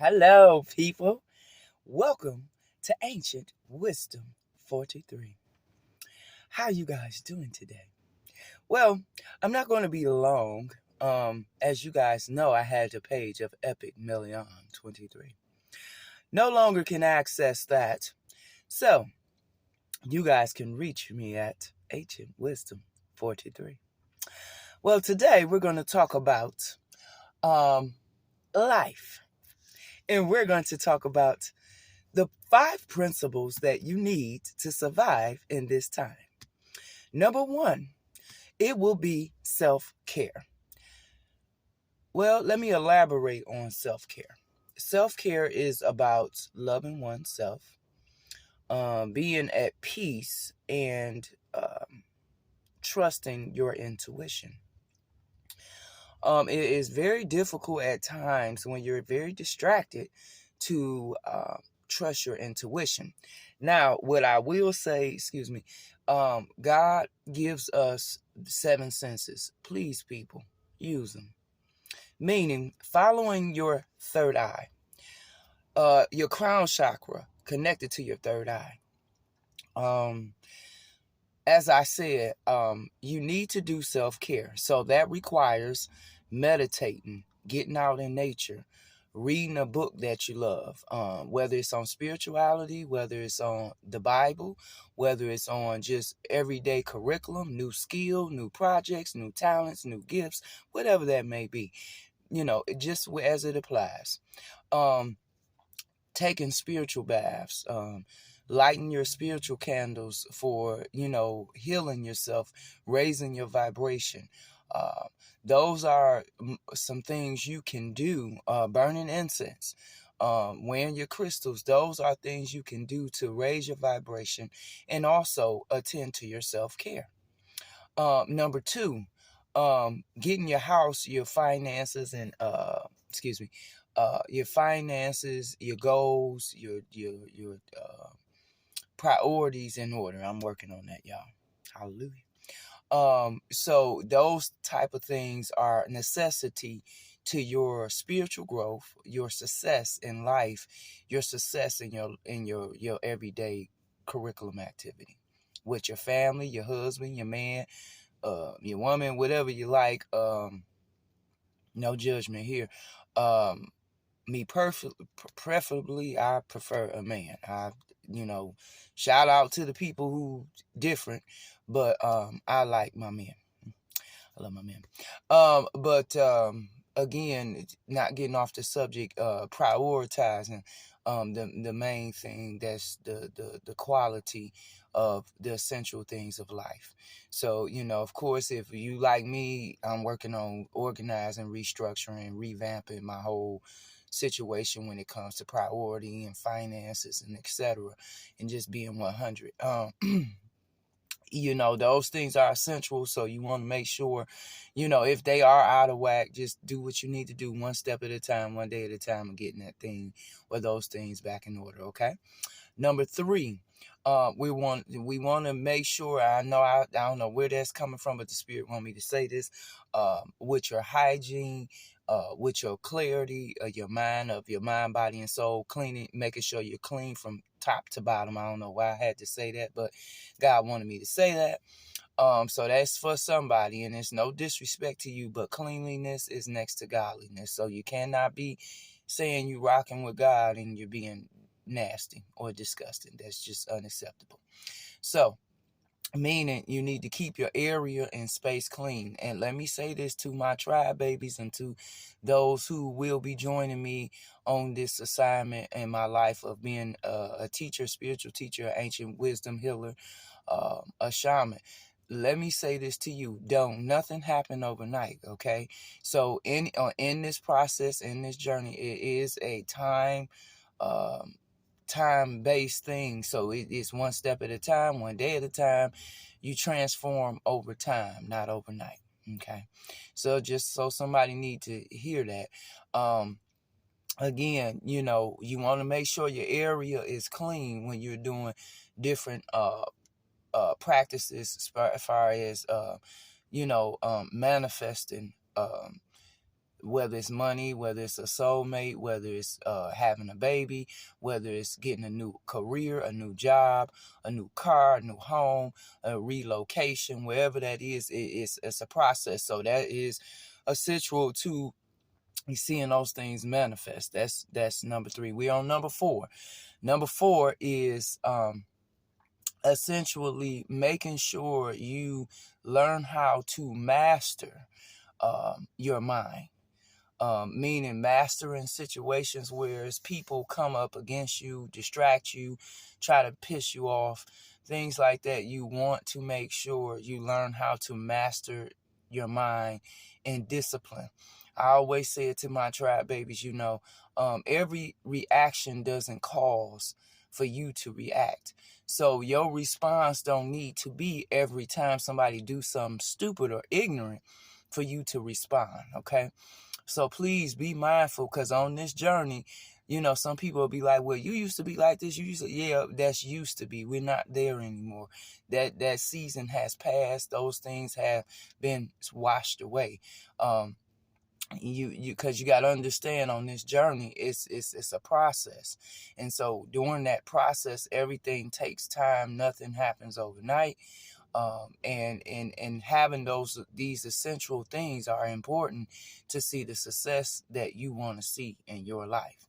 Hello, people. Welcome to Ancient Wisdom 43. How you guys doing today? Well, I'm not going to be long. As you guys know, I had the page of Epic Million 23. No longer can access that. So, you guys can reach me at Ancient Wisdom 43. Well, today we're going to talk about life. And we're going to talk about the 5 principles that you need to survive in this time. Number 1, it will be self-care. Well, let me elaborate on self-care. Self-care is about loving oneself, being at peace, and trusting your intuition. It is very difficult at times when you're very distracted to trust your intuition. Now, what I will say, God gives us 7 senses. Please, people, use them. Meaning, following your third eye, your crown chakra connected to your third eye. As I said, you need to do self-care. So that requires meditating, getting out in nature, reading a book that you love, whether it's on spirituality, whether it's on the Bible, whether it's on just everyday curriculum, new skill, new projects, new talents, new gifts, whatever that may be, just as it applies. Taking spiritual baths, lighting your spiritual candles for, healing yourself, raising your vibration. Uh, those are some things you can do. Burning incense, wearing your crystals. Those are things you can do to raise your vibration and also attend to your self-care. Number 2, getting your house, your finances, and your finances, your goals, your priorities in order. I'm working on that, y'all. Hallelujah. So those type of things are necessity to your spiritual growth, your success in life, your success in your everyday curriculum activity with your family, your husband, your man, your woman, whatever you like. No judgment here. Preferably, I prefer a man. Shout out to the people who different, but I like my men. I love my men. But again, not getting off the subject, prioritizing the main thing, that's the quality of the essential things of life. So, of course, if you like me, I'm working on organizing, restructuring, revamping my whole situation when it comes to priority and finances and etc. and just being 100. Those things are essential, so you want to make sure, if they are out of whack, just do what you need to do, one step at a time, one day at a time, and getting that thing or those things back in order. Okay. Number 3, we want to make sure, I don't know where that's coming from, but the Spirit want me to say this, with your hygiene, with your clarity of your mind, body, and soul, cleaning, making sure you're clean from top to bottom. I don't know why I had to say that, but God wanted me to say that. So that's for somebody, and it's no disrespect to you, but cleanliness is next to godliness. So you cannot be saying you rocking with God and you're being nasty or disgusting. That's just unacceptable. So, meaning you need to keep your area and space clean. And let me say this to my tribe babies and to those who will be joining me on this assignment in my life of being a teacher, spiritual teacher, ancient wisdom healer, a shaman. Let me say this to you: nothing happen overnight. Okay, so in this process, in this journey, it is a time-based thing. So it's one step at a time, one day at a time. You transform over time, not overnight. Okay, so just so somebody need to hear that. Again, you want to make sure your area is clean when you're doing different practices as far as manifesting whether it's money, whether it's a soulmate, whether it's having a baby, whether it's getting a new career, a new job, a new car, a new home, a relocation, wherever that is, it's a process. So that is essential to seeing those things manifest. That's number 3. We're on number 4. Number 4 is essentially making sure you learn how to master your mind. Meaning mastering situations where people come up against you, distract you, try to piss you off, things like that. You want to make sure you learn how to master your mind and discipline. I always say it to my tribe babies, every reaction doesn't cause for you to react. So your response don't need to be every time somebody do something stupid or ignorant for you to respond, okay? So please be mindful, because on this journey, some people will be like, well, you used to be like this. Yeah, that's used to be. We're not there anymore. That season has passed. Those things have been washed away. Because you got to understand, on this journey, it's a process. And so during that process, everything takes time. Nothing happens overnight. And having these essential things are important to see the success that you want to see in your life.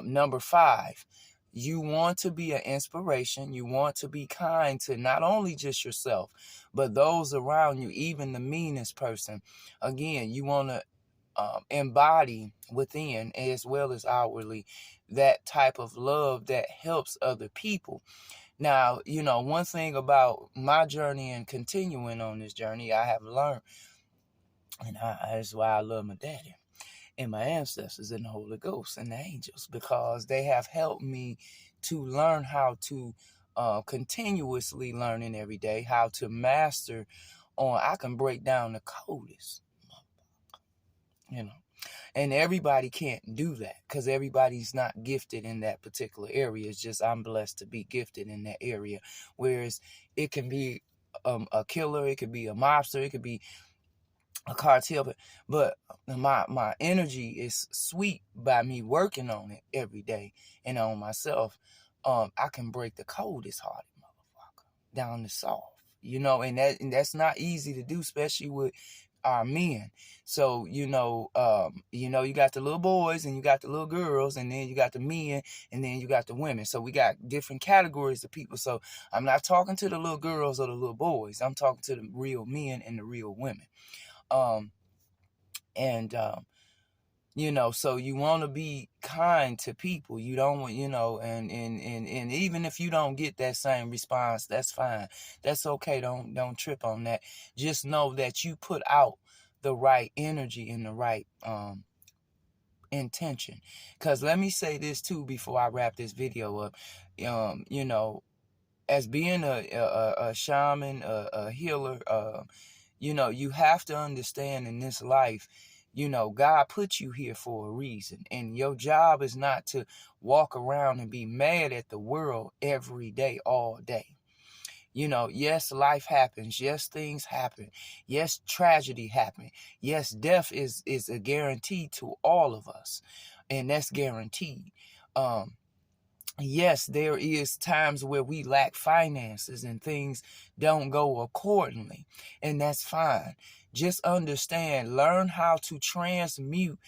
Number 5, you want to be an inspiration. You want to be kind to not only just yourself, but those around you, even the meanest person. Again, you want to embody within as well as outwardly that type of love that helps other people. Now, one thing about my journey and continuing on this journey, I have learned, and that's why I love my daddy and my ancestors and the Holy Ghost and the angels, because they have helped me to learn how to continuously learning every day, how to master I can break down the coldest, And everybody can't do that, because everybody's not gifted in that particular area. It's just I'm blessed to be gifted in that area. Whereas it can be a killer, it could be a mobster, it could be a cartel, but my energy is sweet by me working on it every day and on myself. I can break the coldest hearted motherfucker down to soft, and that's not easy to do, especially with our men. So, you got the little boys and you got the little girls, and then you got the men, and then you got the women. So we got different categories of people. So I'm not talking to the little girls or the little boys. I'm talking to the real men and the real women. So you want to be kind to people. You don't want, and even if you don't get that same response, that's fine. That's okay. Don't trip on that. Just know that you put out the right energy and the right intention. Because let me say this too before I wrap this video up. As being a shaman, a healer, you have to understand in this life, God put you here for a reason. And your job is not to walk around and be mad at the world every day, all day. Yes, life happens. Yes, things happen. Yes, tragedy happens. Yes, death is a guarantee to all of us. And that's guaranteed. Yes, there is times where we lack finances and things don't go accordingly, and that's fine. Just understand, learn how to transmute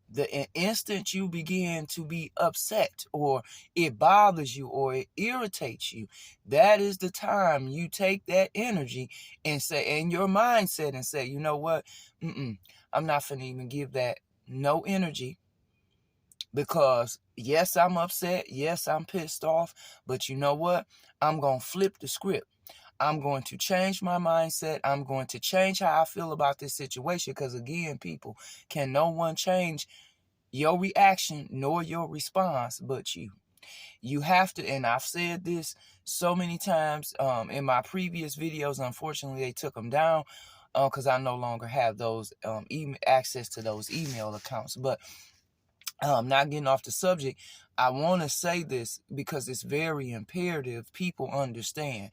the instant you begin to be upset or it bothers you or it irritates you. That is the time you take that energy and say, in your mindset, and say, you know what? I'm not finna even give that no energy. Because yes, I'm upset. Yes, I'm pissed off. But you know what? I'm going to flip the script. I'm going to change my mindset. I'm going to change how I feel about this situation. Because again, people, can no one change your reaction nor your response but you. You have to, and I've said this so many times in my previous videos. Unfortunately, they took them down because I no longer have those access to those email accounts. But not getting off the subject, I want to say this because it's very imperative people understand.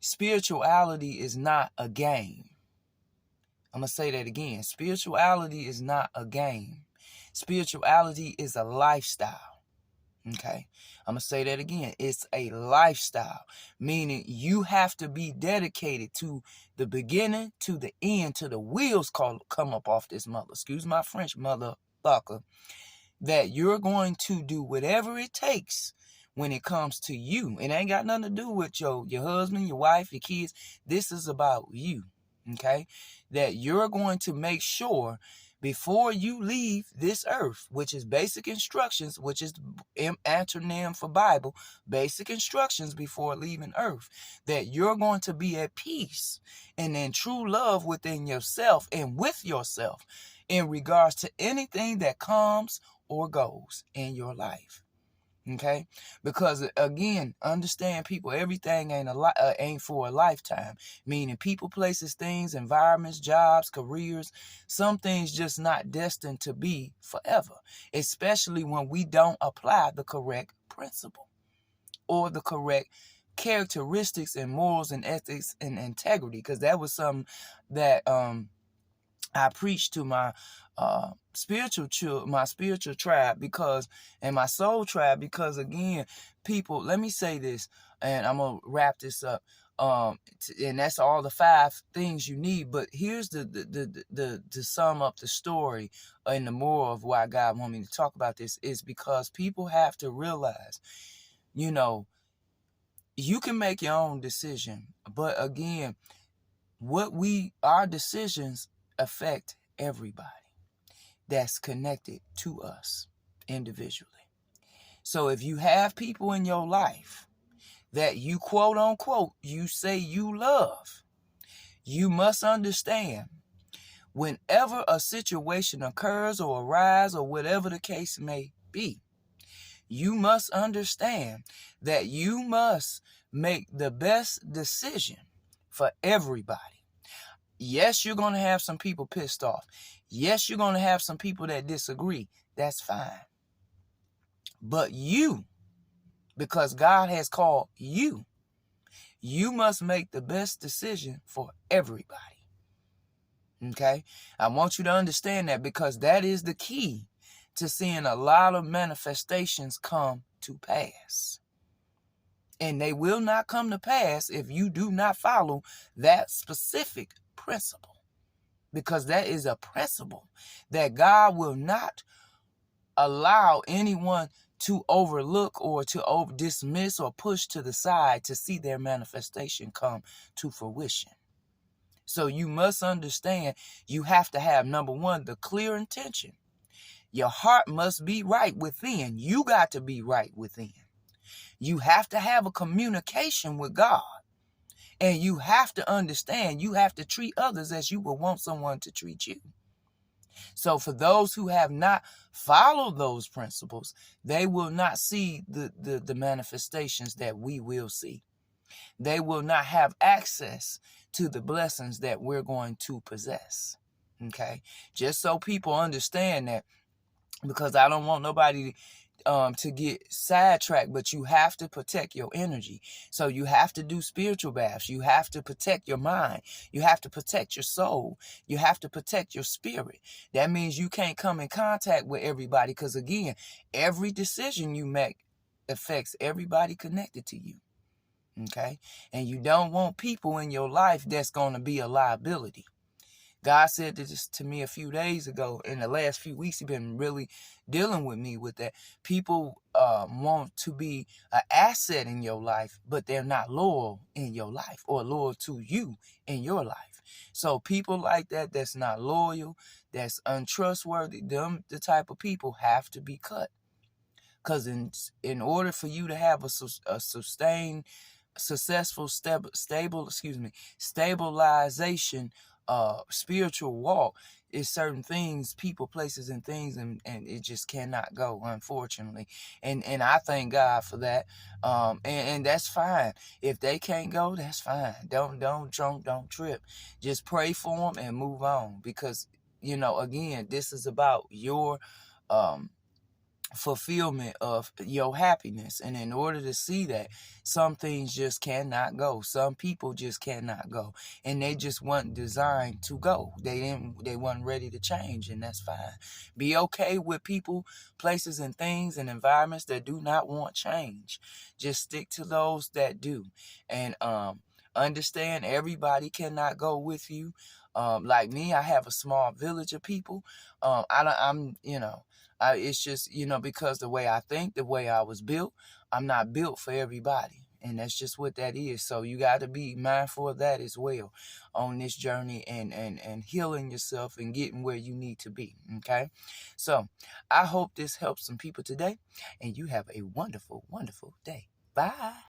Spirituality is not a game. I'm going to say that again. Spirituality is not a game. Spirituality is a lifestyle. Okay. I'm going to say that again. It's a lifestyle, meaning you have to be dedicated to the beginning, to the end, to the wheels come up off this mother. Excuse my French, motherfucker. That you're going to do whatever it takes when it comes to you. It ain't got nothing to do with your husband, your wife, your kids. This is about you. Okay? That you're going to make sure before you leave this earth, which is basic instructions, which is the acronym for Bible, basic instructions before leaving earth, that you're going to be at peace and in true love within yourself and with yourself in regards to anything that comes or goes in your life. Okay? Because again, understand, people, everything ain't for a lifetime. Meaning people, places, things, environments, jobs, careers, some things just not destined to be forever. Especially when we don't apply the correct principle or the correct characteristics and morals and ethics and integrity. Because that was something that I preached to my spiritual tribe, because, and my soul tribe, because again, people, let me say this, and I'm gonna wrap this up. And that's all the 5 things you need. But here's the to sum up the story and the moral of why God want me to talk about this is because people have to realize, you can make your own decision, but again, our decisions affect everybody that's connected to us individually. So if you have people in your life that you quote unquote, you say you love, you must understand whenever a situation occurs or arises or whatever the case may be, you must understand that you must make the best decision for everybody. Yes, you're going to have some people pissed off. Yes, you're going to have some people that disagree. That's fine. But you, because God has called you, you must make the best decision for everybody. Okay? I want you to understand that, because that is the key to seeing a lot of manifestations come to pass. And they will not come to pass if you do not follow that specific principle. Because that is a principle that God will not allow anyone to overlook or to dismiss or push to the side to see their manifestation come to fruition. So you must understand, you have to have, number one, the clear intention. Your heart must be right within. You got to be right within. You have to have a communication with God. And you have to understand, you have to treat others as you would want someone to treat you. So for those who have not followed those principles, they will not see the manifestations that we will see. They will not have access to the blessings that we're going to possess. Okay? Just so people understand that, because I don't want nobody to get sidetracked, but you have to protect your energy. So you have to do spiritual baths. You have to protect your mind. You have to protect your soul. You have to protect your spirit. That means you can't come in contact with everybody, because again, every decision you make affects everybody connected to you. Okay? And you don't want people in your life that's going to be a liability. God said this to me a few days ago. In the last few weeks, He's been really dealing with me with that. People want to be an asset in your life, but they're not loyal in your life or loyal to you in your life. So people like that, that's not loyal, that's untrustworthy, them, the type of people have to be cut. Because in order for you to have a sustained, successful, stabilization spiritual walk, is certain things, people, places, and things, and it just cannot go, unfortunately. And I thank God for that. And that's fine. If they can't go, that's fine. Don't trip. Just pray for them and move on, because again, this is about your fulfillment of your happiness. And in order to see that, some things just cannot go. Some people just cannot go. And they just weren't designed to go. They weren't ready to change, and that's fine. Be okay with people, places, and things and environments that do not want change. Just stick to those that do. And understand everybody cannot go with you. Like me, I have a small village of people. It's just, because the way I think, the way I was built, I'm not built for everybody. And that's just what that is. So you got to be mindful of that as well on this journey, and healing yourself and getting where you need to be. Okay. So I hope this helps some people today, and you have a wonderful, wonderful day. Bye.